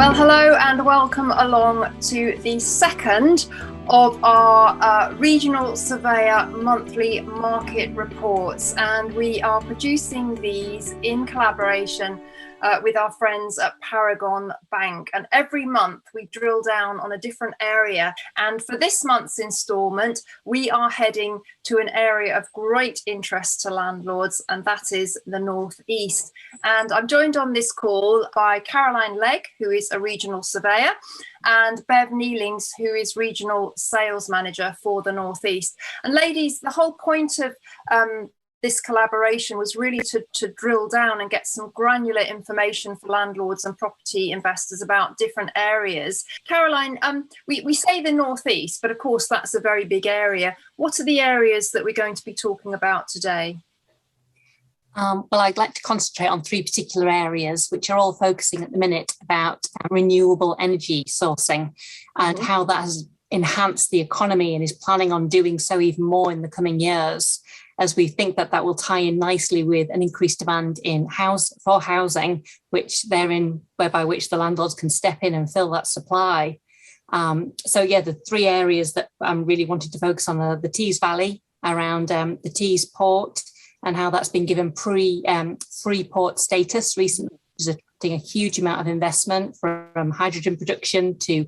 Well, hello and welcome along to the second of our Regional Surveyor Monthly Market Reports, and we are producing these in collaboration with our friends at Paragon Bank. And every month we drill down on a different area, and for this month's instalment we are heading to an area of great interest to landlords, and that is the North East. And I'm joined on this call by Caroline Legg, who is a regional surveyor, and Bev Neelings, who is regional sales manager for the North East. And ladies, the whole point of this collaboration was really to drill down and get some granular information for landlords and property investors about different areas. Caroline, we say the North East, but of course that's a very big area. What are the areas that we're going to be talking about today? Well, I'd like to concentrate on three particular areas, which are all focusing at the minute about renewable energy sourcing and how that has enhanced the economy and is planning on doing so even more in the coming years, as we think that that will tie in nicely with an increased demand in housing, whereby which the landlords can step in and fill that supply. The three areas that I'm really wanting to focus on are the Tees Valley, around the Teesport, and how that's been given free port status recently, which is attracting a huge amount of investment from hydrogen production to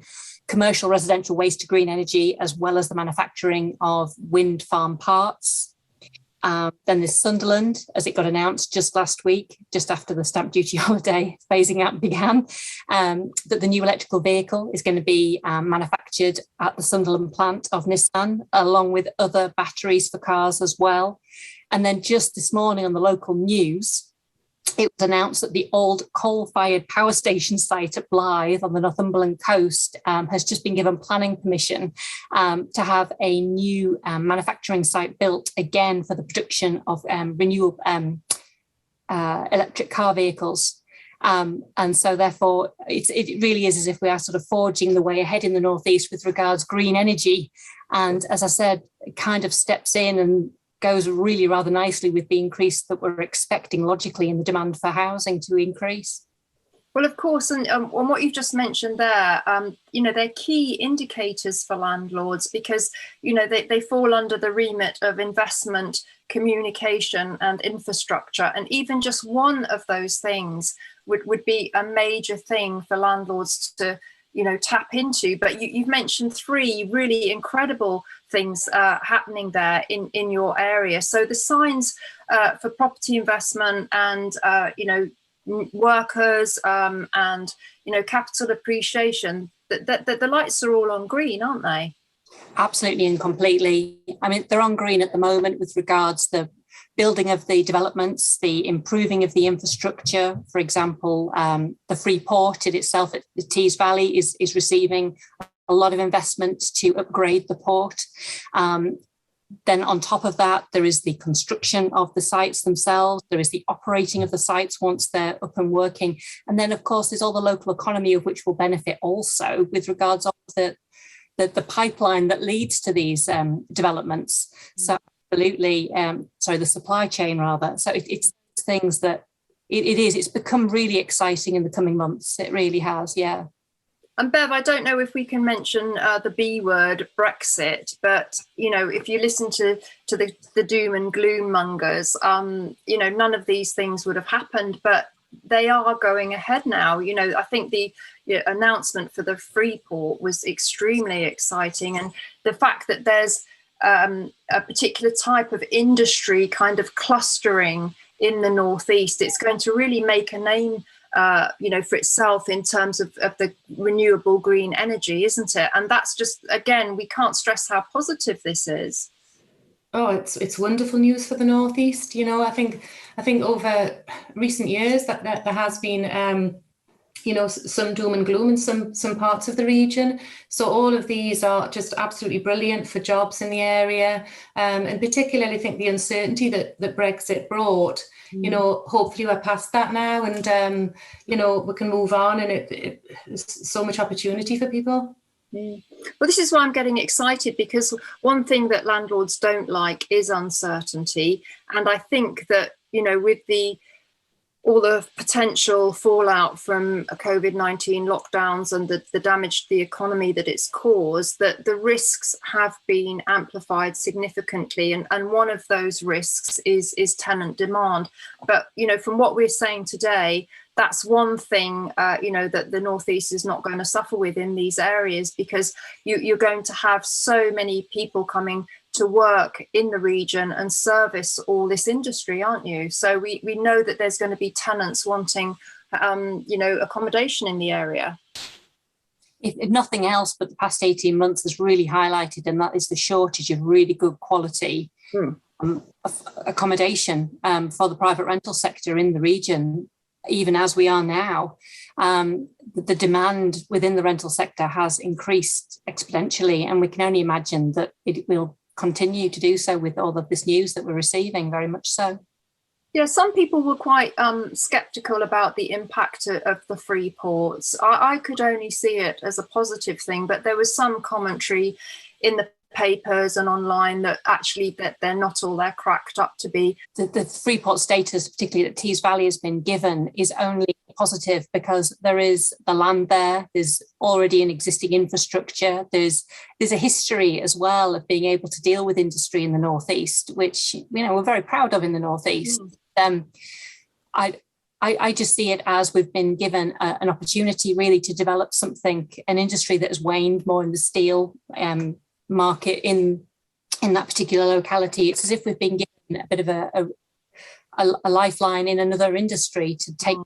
commercial residential waste to green energy, as well as the manufacturing of wind farm parts. Then there's Sunderland, as it got announced just last week, just after the stamp duty holiday phasing out began, that the new electrical vehicle is going to be manufactured at the Sunderland plant of Nissan, along with other batteries for cars as well. And then just this morning on the local news, it was announced that the old coal-fired power station site at Blyth on the Northumberland coast has just been given planning permission to have a new manufacturing site built again for the production of renewable electric car vehicles. And so therefore, it really is as if we are sort of forging the way ahead in the North East with regards green energy. And as I said, it kind of steps in and goes really rather nicely with the increase that we're expecting logically in the demand for housing to increase. Well, of course, and on what you've just mentioned there, they're key indicators for landlords because, they fall under the remit of investment, communication and infrastructure. And even just one of those things would be a major thing for landlords to tap into. But you've mentioned three really incredible things happening there in your area. So the signs for property investment and workers and capital appreciation, the lights are all on green, aren't they? Absolutely and completely. I mean, they're on green at the moment with regards to the building of the developments, the improving of the infrastructure. For example, the free port in itself at the Tees Valley is receiving a lot of investment to upgrade the port. Then on top of that, there is the construction of the sites themselves. There is the operating of the sites once they're up and working. And then, of course, there's all the local economy of which will benefit also with regards of the pipeline that leads to these developments. So absolutely, the supply chain rather. So it's things that it's become really exciting in the coming months. It really has, yeah. And Bev, I don't know if we can mention the B word, Brexit, but, if you listen to the doom and gloom mongers, none of these things would have happened, but they are going ahead now. I think the announcement for the free port was extremely exciting. And the fact that there's a particular type of industry kind of clustering in the North East, it's going to really make a name for itself in terms of the renewable green energy, isn't it? And that's just, again, we can't stress how positive this is. Oh, it's wonderful news for the North East. I think over recent years that there has been some doom and gloom in some parts of the region. So all of these are just absolutely brilliant for jobs in the area, and particularly I think the uncertainty that Brexit brought. Hopefully we're past that now, and we can move on, and it's so much opportunity for people. Well, this is why I'm getting excited, because one thing that landlords don't like is uncertainty, and I think that with the all the potential fallout from COVID-19 lockdowns and the damage to the economy that it's caused, that the risks have been amplified significantly. And one of those risks is tenant demand. But, from what we're saying today, that's one thing, that the Northeast is not going to suffer with in these areas, because you're going to have so many people coming to work in the region and service all this industry, aren't you? So we know that there's going to be tenants wanting, accommodation in the area. If nothing else, but the past 18 months has really highlighted, and that is the shortage of really good quality accommodation for the private rental sector in the region, even as we are now. The demand within the rental sector has increased exponentially, and we can only imagine that it will continue to do so with all of this news that we're receiving, very much so. Yeah, some people were quite sceptical about the impact of the free ports. I could only see it as a positive thing, but there was some commentary in the papers and online that actually that they're not all they're cracked up to be. The free port status, particularly that Tees Valley has been given, is only positive because there is the land there, there's already an existing infrastructure, there's a history as well of being able to deal with industry in the Northeast, which we're very proud of in the Northeast. I just see it as we've been given an opportunity really to develop something, an industry that has waned more in the steel market in that particular locality. It's as if we've been given a bit of a lifeline in another industry to take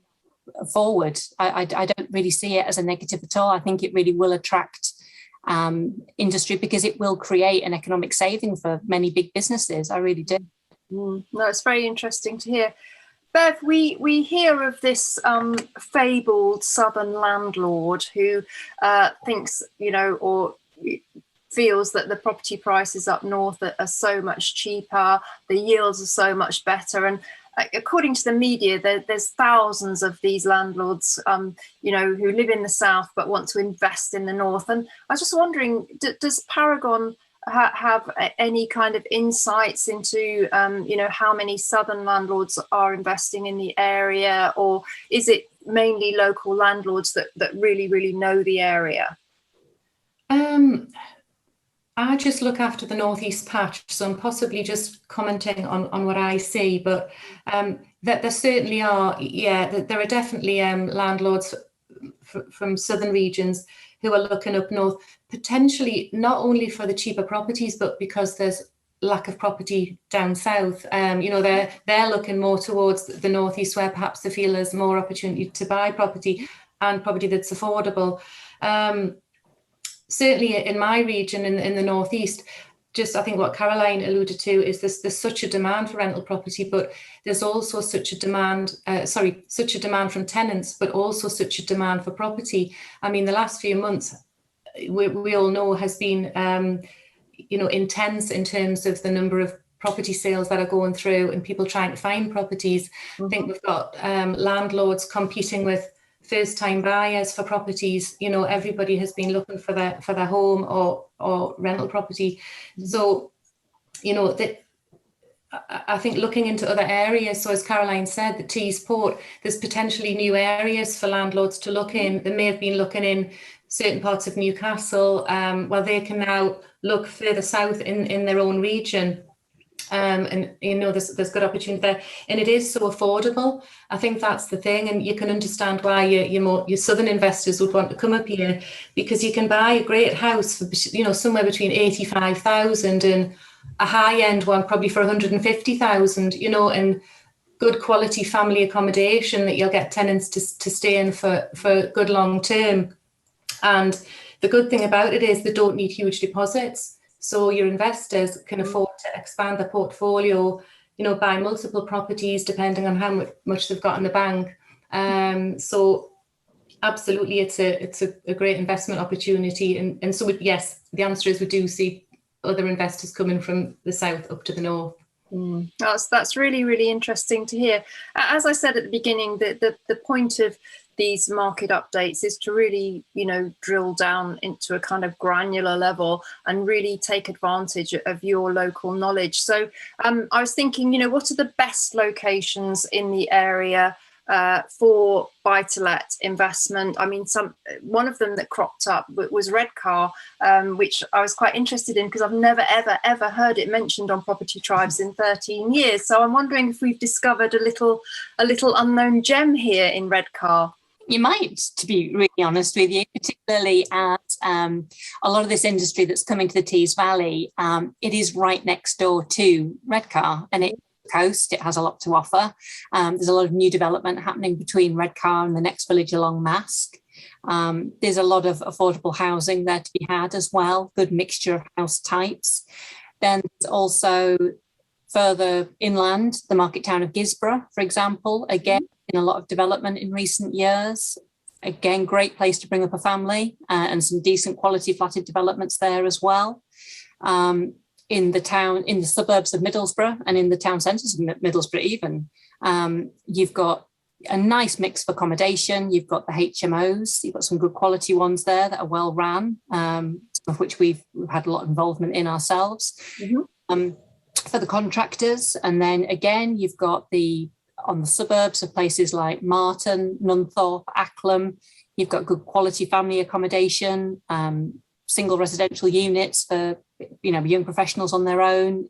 forward. I don't really see it as a negative at all. I think it really will attract industry because it will create an economic saving for many big businesses. I really do. No, it's very interesting to hear. Bev, we hear of this fabled southern landlord who thinks, or feels that the property prices up north are so much cheaper, the yields are so much better. And according to the media, there's thousands of these landlords, who live in the south but want to invest in the north. And I was just wondering, does Paragon have any kind of insights into, how many southern landlords are investing in the area, or is it mainly local landlords that really, really know the area? I just look after the Northeast patch, so I'm possibly just commenting on what I see, but that there certainly are, there are definitely landlords from southern regions who are looking up north, potentially not only for the cheaper properties, but because there's lack of property down south. They're looking more towards the Northeast, where perhaps they feel there's more opportunity to buy property and property that's affordable. Certainly in my region, in the Northeast, just I think what Caroline alluded to is there's such a demand for rental property, but there's also such a demand from tenants, but also such a demand for property. I mean, the last few months, we all know has been, intense in terms of the number of property sales that are going through and people trying to find properties. Mm-hmm. I think we've got landlords competing with first-time buyers for properties. Everybody has been looking for their home or rental property. So, I think looking into other areas, so as Caroline said, the Teesport, there's potentially new areas for landlords to look in. They may have been looking in certain parts of Newcastle, where they can now look further south in their own region. There's good opportunity there, and it is so affordable. I think that's the thing, and you can understand why your southern investors would want to come up here, because you can buy a great house for somewhere between 85,000 and a high-end one probably for 150,000. And good quality family accommodation that you'll get tenants to stay in for good long term. And the good thing about it is they don't need huge deposits. So your investors can afford to expand their portfolio, buy multiple properties depending on how much they've got in the bank. So absolutely, it's a great investment opportunity. And so, yes, the answer is we do see other investors coming from the south up to the north. That's really, really interesting to hear. As I said at the beginning, the point of these market updates is to really, drill down into a kind of granular level and really take advantage of your local knowledge. So I was thinking, what are the best locations in the area for buy-to-let investment. I mean, one of them that cropped up was Redcar, which I was quite interested in because I've never, ever heard it mentioned on Property Tribes in 13 years. So I'm wondering if we've discovered a little unknown gem here in Redcar. You might, to be really honest with you, particularly at a lot of this industry that's coming to the Tees Valley. It is right next door to Redcar, and it's coast. It has a lot to offer. There's a lot of new development happening between Redcar and the next village along Mask. There's a lot of affordable housing there to be had as well, good mixture of house types. Then there's also further inland, the market town of Gisborough, for example, again, in a lot of development in recent years. Again, great place to bring up a family, and some decent quality flatted developments there as well. In the suburbs of Middlesbrough and in the town centres of Middlesbrough even, you've got a nice mix of accommodation. You've got the HMOs, you've got some good quality ones there that are well run, some of which we've had a lot of involvement in ourselves. For the contractors. And then again, you've got on the suburbs of places like Marton, Nunthorpe, Acklam, you've got good quality family accommodation, single residential units for young professionals on their own.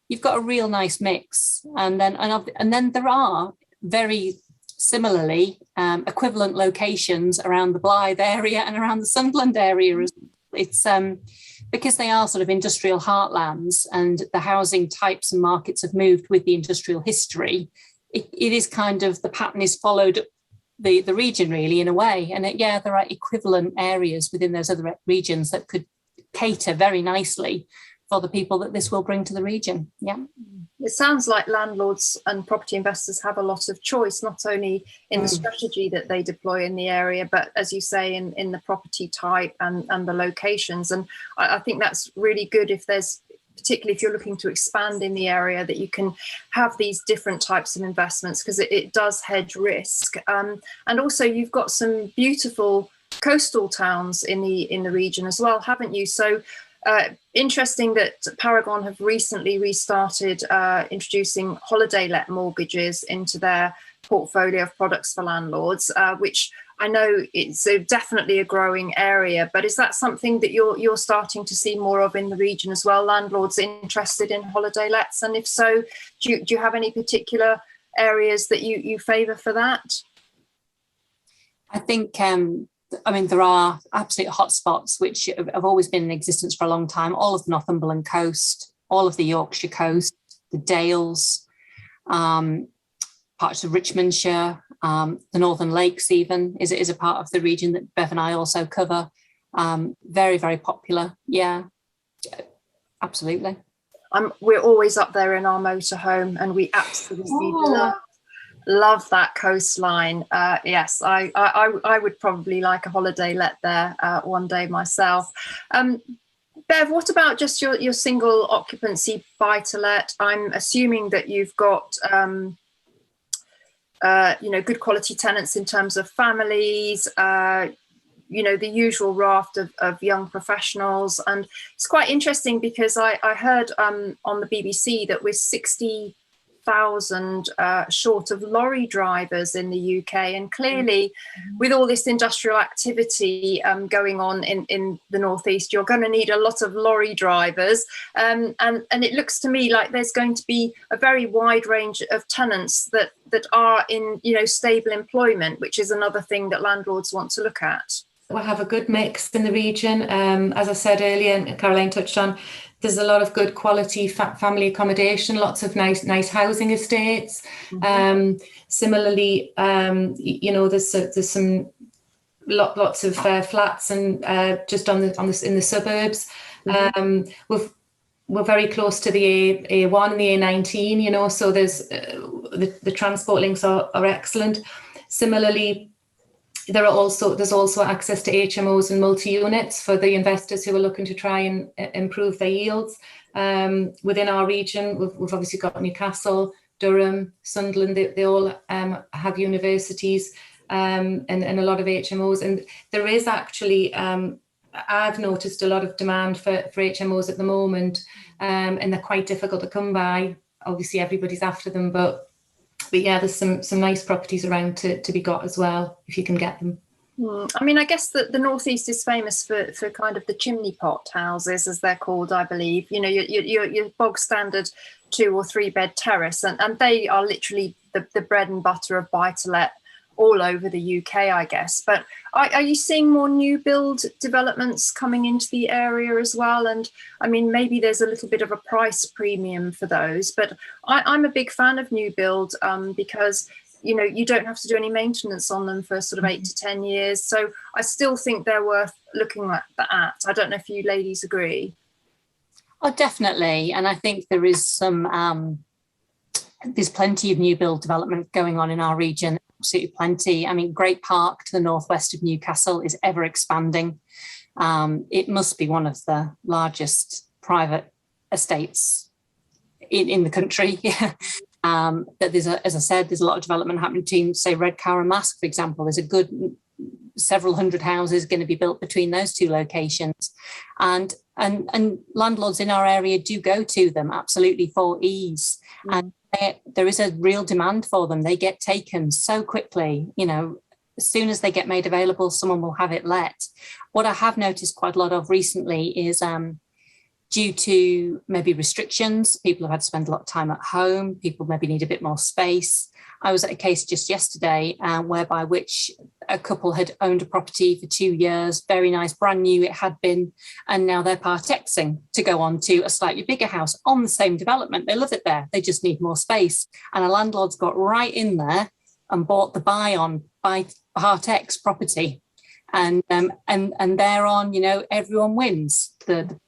You've got a real nice mix. And then there are very similarly equivalent locations around the Blythe area and around the Sunderland area. It's because they are sort of industrial heartlands, and the housing types and markets have moved with the industrial history. It is kind of, the pattern is followed the region really in a way. And there are equivalent areas within those other regions that could cater very nicely for the people that this will bring to the region. Yeah. It sounds like landlords and property investors have a lot of choice, not only in the strategy that they deploy in the area, but as you say, in the property type and the locations. And I think that's really good particularly if you're looking to expand in the area, that you can have these different types of investments, because it does hedge risk. And also you've got some beautiful coastal towns in the region as well, haven't you? So interesting that Paragon have recently restarted introducing holiday let mortgages into their portfolio of products for landlords, which I know it's definitely a growing area. But is that something that you're starting to see more of in the region as well? Landlords interested in holiday lets, and if so, do you have any particular areas that you favour for that? I think there are absolute hotspots which have always been in existence for a long time. All of the Northumberland coast, all of the Yorkshire coast, the Dales, parts of Richmondshire, the Northern Lakes even is a part of the region that Bev and I also cover. Very, very popular. Yeah, absolutely. We're always up there in our motorhome, and we absolutely love that coastline. Yes, I would probably like a holiday let there one day myself. Bev, what about just your single occupancy buy to let? I'm assuming that you've got good quality tenants in terms of families, the usual raft of young professionals. And it's quite interesting because I heard on the BBC that we're 60,000 short of lorry drivers in the UK, and clearly with all this industrial activity going on in the northeast, you're going to need a lot of lorry drivers, and it looks to me like there's going to be a very wide range of tenants that are in stable employment, which is another thing that landlords want to look at. We'll have a good mix in the region. As I said earlier, and Caroline touched on, there's a lot of good quality family accommodation, lots of nice housing estates. Similarly, there's some lots of flats and just in the suburbs. We're very close to the A1 and the A19, so there's the transport links are excellent. Similarly, there's also access to HMOs and multi-units for the investors who are looking to try and improve their yields. Within our region, we've obviously got Newcastle, Durham, Sunderland. They all have universities and a lot of HMOs. And there is actually, I've noticed a lot of demand for HMOs at the moment, and they're quite difficult to come by. Obviously, everybody's after them, but yeah, there's some nice properties around to be got as well, if you can get them. I mean, I guess that the Northeast is famous for kind of the chimney pot houses, as they're called, I believe. You know, your bog standard 2 or 3 bed terrace, and they are literally the bread and butter of buy-to-let all over the UK, I guess. But are you seeing more new build developments coming into the area as well? And I mean, maybe there's a little bit of a price premium for those, but I'm a big fan of new build because, you know, you don't have to do any maintenance on them for sort of 8 to 10 years. So I still think they're worth looking at. I don't know if you ladies agree. Oh, definitely. And I think there is there's plenty of new build development going on in our region. Absolutely plenty. I mean, Great Park to the northwest of Newcastle is ever expanding. It must be one of the largest private estates in the country. That there's as I said, there's a lot of development happening between, say, Redcar and Mask, for example. There's a good several hundred houses going to be built between those 2 locations, and landlords in our area do go to them absolutely for ease, and there is a real demand for them. They get taken so quickly. You know, as soon as they get made available, someone will have it let. What I have noticed quite a lot of recently is due to maybe restrictions, people have had to spend a lot of time at home, people maybe need a bit more space. I was at a case just yesterday whereby which a couple had owned a property for 2 years, very nice, brand new it had been, and now they're part-exing to go on to a slightly bigger house on the same development. They love it there, they just need more space. And a landlord's got right in there and bought the buy part-ex property. And thereon, you know, everyone wins. The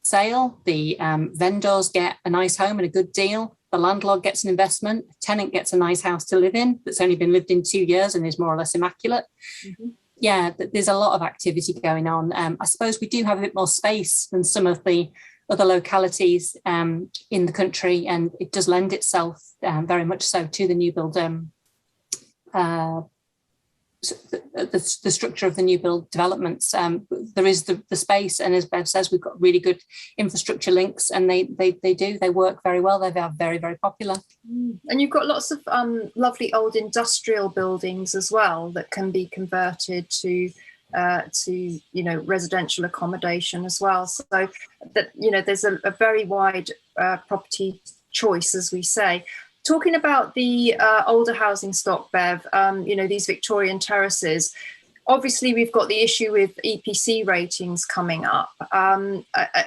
sale, the vendors get a nice home and a good deal, the landlord gets an investment, the tenant gets a nice house to live in that's only been lived in 2 years and is more or less immaculate. Yeah, there's a lot of activity going on. I suppose we do have a bit more space than some of the other localities in the country, and it does lend itself very much so to the new build the structure of the new build developments. There is the space, and as Bev says, we've got really good infrastructure links, and they work very well. They are very, very popular. And you've got lots of lovely old industrial buildings as well that can be converted to you know, residential accommodation as well. So that, you know, there's a very wide property choice, as we say. Talking about the older housing stock, Bev, you know, these Victorian terraces, obviously we've got the issue with EPC ratings coming up.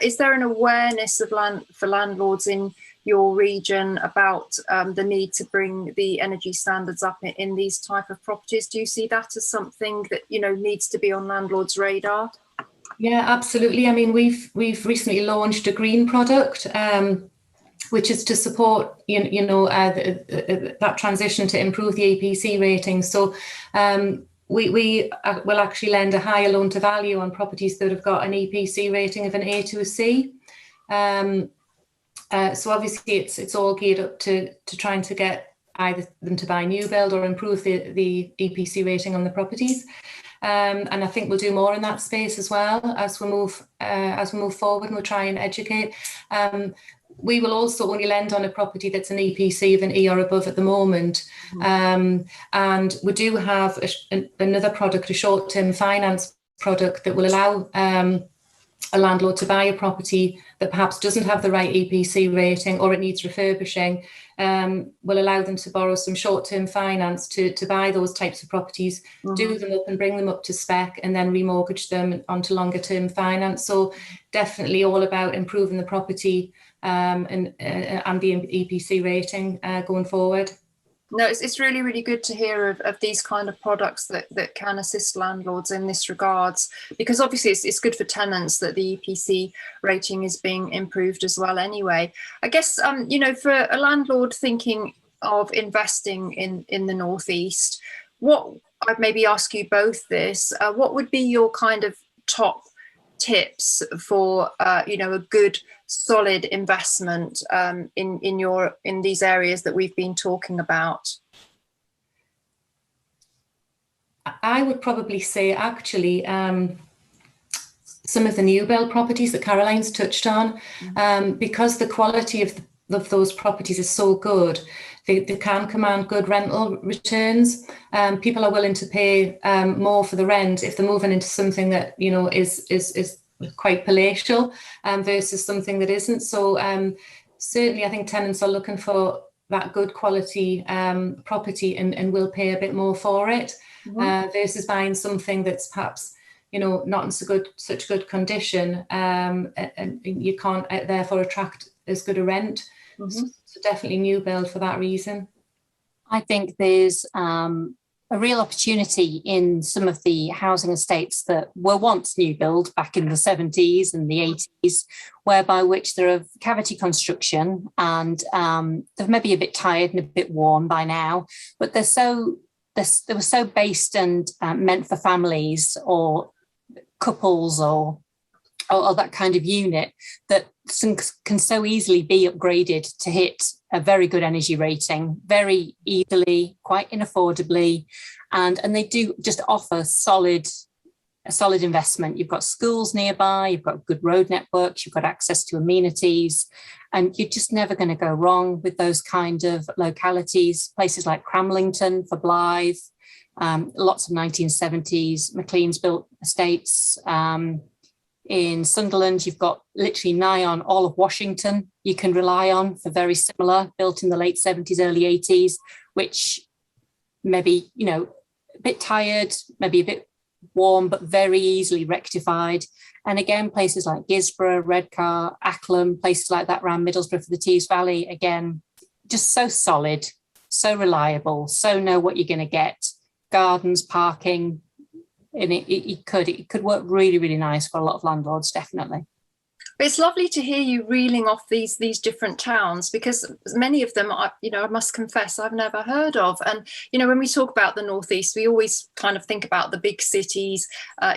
Is there an awareness of for landlords in your region about the need to bring the energy standards up in these type of properties? Do you see that as something that, you know, needs to be on landlords' radar? Yeah, absolutely. I mean, we've recently launched a green product, which is to support, you know, that transition to improve the EPC rating. So we will actually lend a higher loan to value on properties that have got an EPC rating of an A to a C. So obviously it's all geared up to trying to get either them to buy new build or improve the EPC rating on the properties. And I think we'll do more in that space as well as we move forward, and we'll try and educate. We will also only lend on a property that's an EPC of an E or above at the moment. And we do have another product, a short-term finance product, that will allow a landlord to buy a property that perhaps doesn't have the right EPC rating or it needs refurbishing. Will allow them to borrow some short-term finance to buy those types of properties, do them up and bring them up to spec, and then remortgage them onto longer-term finance. So definitely all about improving the property and the EPC rating going forward. No, it's really, really good to hear of these kind of products that can assist landlords in this regards, because obviously it's good for tenants that the EPC rating is being improved as well anyway. I guess, you know, for a landlord thinking of investing in the Northeast, what I'd maybe ask you both this, what would be your kind of top tips for you know, a good solid investment in these areas that we've been talking about? I would probably say actually some of the new build properties that Caroline's touched on, because the quality of of those properties is so good. They can command good rental returns. People are willing to pay more for the rent if they're moving into something that, you know, is quite palatial versus something that isn't. So certainly I think tenants are looking for that good quality property and will pay a bit more for it versus buying something that's perhaps, you know, not in such good condition, and you can't therefore attract as good a rent. So definitely new build for that reason. I think there's a real opportunity in some of the housing estates that were once new build back in the 70s and the 80s, whereby which they're of cavity construction and they're maybe a bit tired and a bit worn by now, but they were so based and meant for families or couples or that kind of unit that can so easily be upgraded to hit a very good energy rating very easily, quite unaffordably, and they do just offer a solid investment. You've got schools nearby, you've got good road networks, you've got access to amenities, and you're just never going to go wrong with those kind of localities. Places like Cramlington for Blythe, lots of 1970s McLean's built estates. In Sunderland, you've got literally nigh on all of Washington you can rely on for very similar, built in the late 70s, early 80s, which maybe, you know, a bit tired, maybe a bit warm, but very easily rectified. And again, places like Gisborough, Redcar, Acklam, places like that around Middlesbrough for the Tees Valley, again, just so solid, so reliable, so know what you're going to get. Gardens, parking, and it could work really, really nice for a lot of landlords, definitely. It's lovely to hear you reeling off these different towns, because many of them, I must confess, I've never heard of. And, you know, when we talk about the Northeast, we always kind of think about the big cities.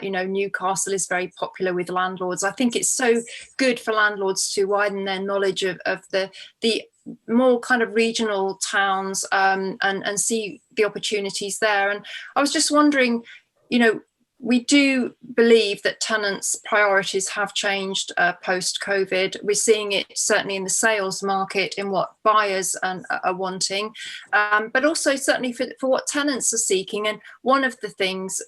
Newcastle is very popular with landlords. I think it's so good for landlords to widen their knowledge of the more kind of regional towns and see the opportunities there. And I was just wondering, you know, we do believe that tenants' priorities have changed post-COVID. We're seeing it certainly in the sales market, in what buyers are wanting, but also certainly for what tenants are seeking. And one of the things,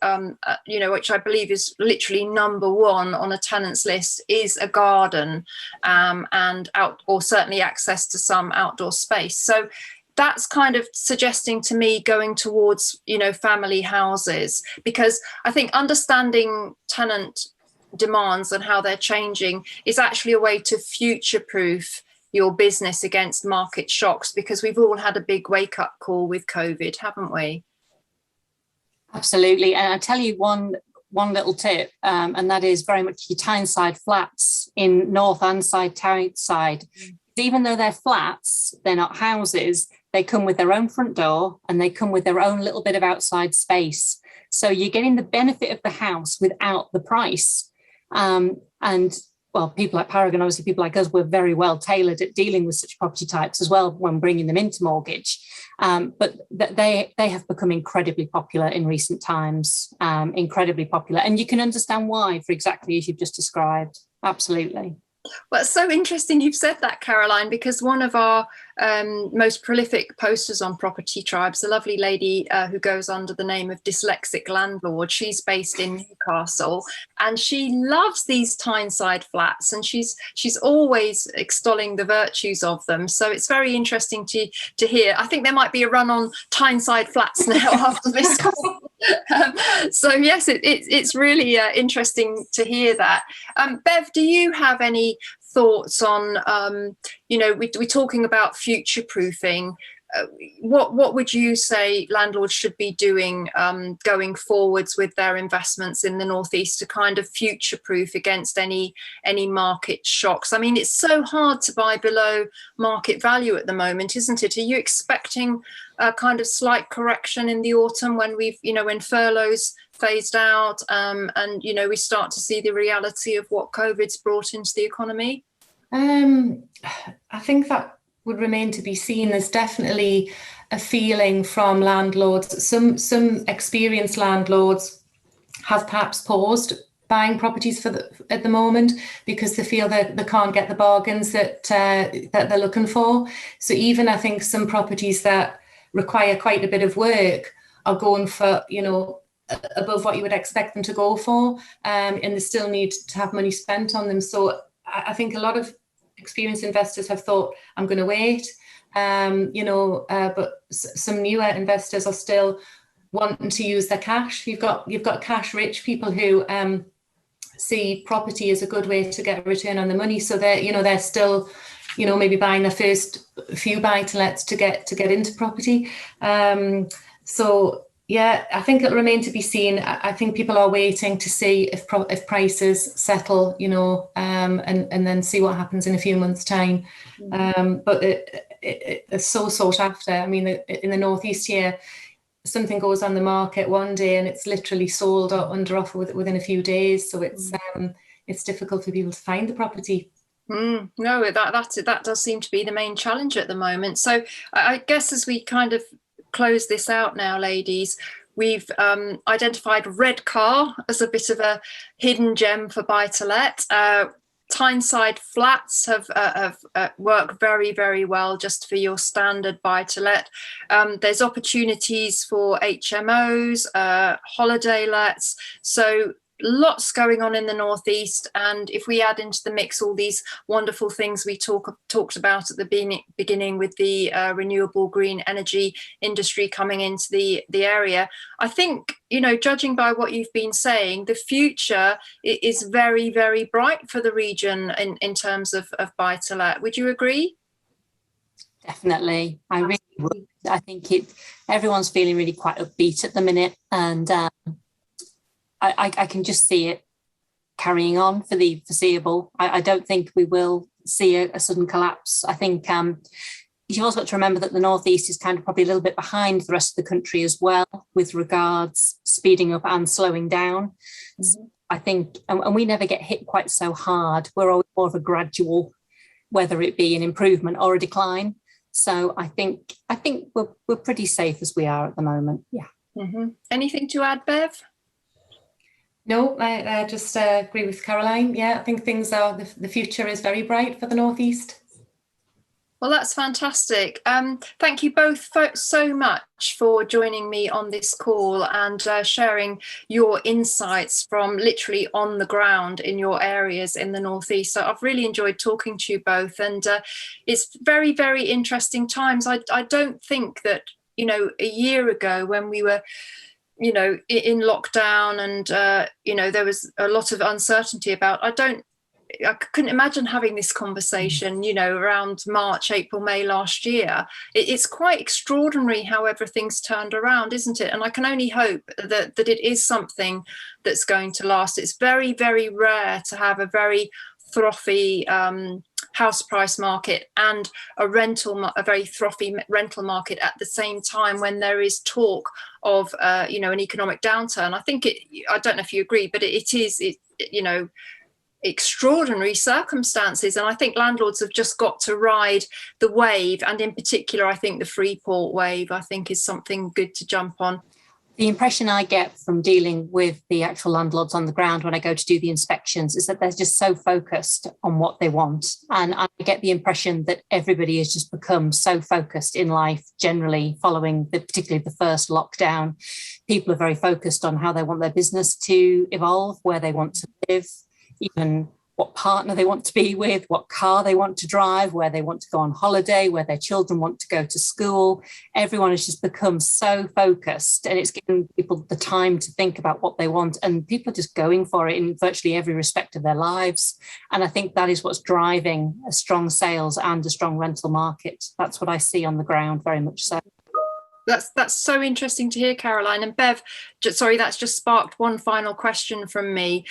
which I believe is literally number one on a tenant's list, is a garden or certainly access to some outdoor space. So that's kind of suggesting to me going towards, you know, family houses, because I think understanding tenant demands and how they're changing is actually a way to future-proof your business against market shocks, because we've all had a big wake-up call with COVID, haven't we? Absolutely. And I'll tell you one little tip, and that is very much your Tyneside flats in North and Tyneside. Even though they're flats, they're not houses, they come with their own front door and they come with their own little bit of outside space. So you're getting the benefit of the house without the price. And well, people like Paragon, obviously people like us, were very well tailored at dealing with such property types as well when bringing them into mortgage. But they have become incredibly popular in recent times, incredibly popular. And you can understand why, for exactly as you've just described. Absolutely. Well, it's so interesting you've said that, Caroline, because one of our most prolific posters on Property Tribes, a lovely lady who goes under the name of Dyslexic Landlord, she's based in Newcastle, and she loves these Tyneside flats, and she's always extolling the virtues of them. So it's very interesting to hear. I think there might be a run on Tyneside flats now after this call. So yes, it's really interesting to hear that. Bev, do you have any thoughts on, we're talking about future proofing. What would you say landlords should be doing going forwards with their investments in the Northeast to kind of future proof against any market shocks? I mean, it's so hard to buy below market value at the moment, isn't it? Are you expecting a kind of slight correction in the autumn when when furloughs phased out and we start to see the reality of what COVID's brought into the economy? I think that would remain to be seen. There's definitely a feeling from landlords. Some experienced landlords have perhaps paused buying properties at the moment because they feel that they can't get the bargains that they're looking for. So even I think some properties that require quite a bit of work are going for, you know, above what you would expect them to go for, and they still need to have money spent on them. So I think a lot of experienced investors have thought, I'm going to wait, but some newer investors are still wanting to use their cash. You've got cash rich people who see property as a good way to get a return on the money, so they're still, you know, maybe buying their first few buy-to-lets to get into property. So yeah, I think it'll remain to be seen. I think people are waiting to see if prices settle, you know, and then see what happens in a few months' time. But it's so sought after. I mean, in the Northeast here, something goes on the market one day and it's literally sold or under offer within a few days. So it's difficult for people to find the property. No, that does seem to be the main challenge at the moment. So I guess as we kind of close this out now, ladies, we've identified Redcar as a bit of a hidden gem for buy-to-let. Tyneside flats have worked very, very well just for your standard buy-to-let. There's opportunities for HMOs, holiday lets. So lots going on in the Northeast, and if we add into the mix all these wonderful things we talked about at the beginning with the renewable green energy industry coming into the area, I think, you know, judging by what you've been saying, the future is very, very bright for the region in terms of buy-to-let. Would you agree? Definitely, I really would. I think everyone's feeling really quite upbeat at the minute, and I can just see it carrying on for the foreseeable. I don't think we will see a sudden collapse. I think you've also got to remember that the Northeast is kind of probably a little bit behind the rest of the country as well with regards speeding up and slowing down. So I think, and we never get hit quite so hard. We're always more of a gradual, whether it be an improvement or a decline. So I think we're pretty safe as we are at the moment. Yeah. Anything to add, Bev? No, I just agree with Caroline. Yeah, I think the future is very bright for the Northeast. Well, that's fantastic. Thank you both so much for joining me on this call and sharing your insights from literally on the ground in your areas in the Northeast. So I've really enjoyed talking to you both, and it's very, very interesting times. I don't think that, you know, a year ago when we were, you know, in lockdown and, you know, there was a lot of uncertainty about, I couldn't imagine having this conversation, you know, around March, April, May last year. It's quite extraordinary how everything's turned around, isn't it? And I can only hope that it is something that's going to last. It's very, very rare to have a very frothy house price market and a very frothy rental market at the same time when there is talk of you know, an economic downturn. I think I don't know if you agree, but it is you know, extraordinary circumstances, and I think landlords have just got to ride the wave, and in particular I think the Freeport wave I think is something good to jump on. The impression I get from dealing with the actual landlords on the ground when I go to do the inspections is that they're just so focused on what they want. And I get the impression that everybody has just become so focused in life generally following particularly the first lockdown. People are very focused on how they want their business to evolve, where they want to live, even what partner they want to be with, what car they want to drive, where they want to go on holiday, where their children want to go to school. Everyone has just become so focused, and it's given people the time to think about what they want, and people are just going for it in virtually every respect of their lives. And I think that is what's driving a strong sales and a strong rental market. That's what I see on the ground, very much so. That's so interesting to hear, Caroline. And Bev, that's just sparked one final question from me.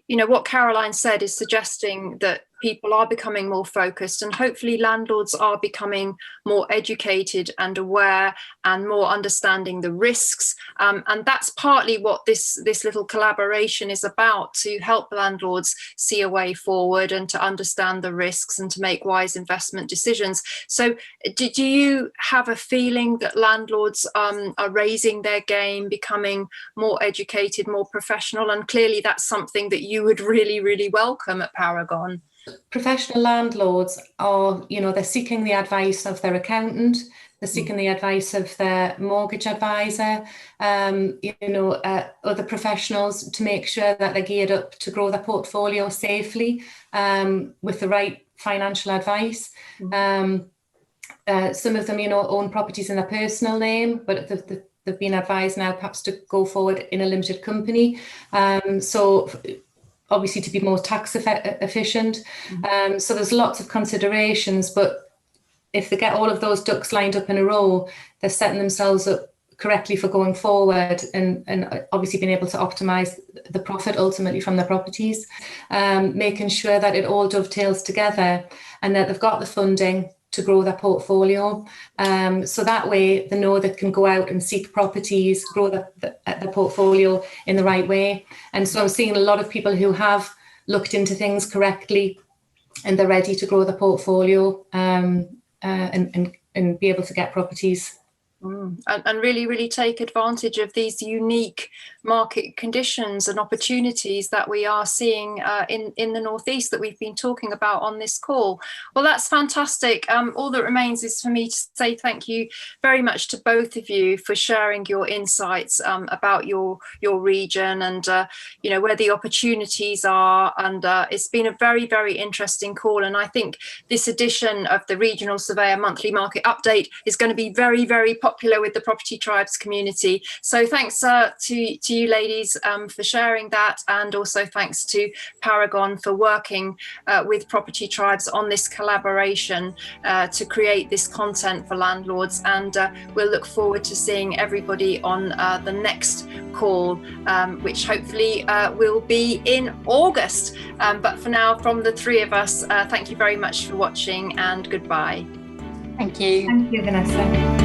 You know, what Caroline said is suggesting that people are becoming more focused, and hopefully landlords are becoming more educated and aware and more understanding the risks. And that's partly what this little collaboration is about, to help landlords see a way forward and to understand the risks and to make wise investment decisions. So do you have a feeling that landlords are raising their game, becoming more educated, more professional? And clearly that's something that you would really, really welcome at Paragon. Professional landlords are, they're seeking the advice of their accountant, they're seeking the advice of their mortgage advisor, other professionals, to make sure that they're geared up to grow their portfolio safely with the right financial advice. Some of them, own properties in their personal name, but they've been advised now perhaps to go forward in a limited company. So obviously to be more tax efficient. So there's lots of considerations, but if they get all of those ducks lined up in a row, they're setting themselves up correctly for going forward, and obviously being able to optimize the profit ultimately from the properties, making sure that it all dovetails together and that they've got the funding to grow their portfolio. So that way they know they can go out and seek properties, grow the portfolio in the right way. And so I'm seeing a lot of people who have looked into things correctly and they're ready to grow the portfolio and be able to get properties. And really, really take advantage of these unique market conditions and opportunities that we are seeing in the Northeast that we've been talking about on this call. Well, that's fantastic. All that remains is for me to say thank you very much to both of you for sharing your insights about your region and where the opportunities are. And it's been a very, very interesting call. And I think this edition of the Regional Surveyor Monthly Market Update is going to be very, very popular with the Property Tribes community. So thanks to you ladies for sharing that, and also thanks to Paragon for working with Property Tribes on this collaboration to create this content for landlords. And we'll look forward to seeing everybody on the next call, which hopefully will be in August. But for now, from the three of us, thank you very much for watching, and goodbye. Thank you. Thank you, Vanessa.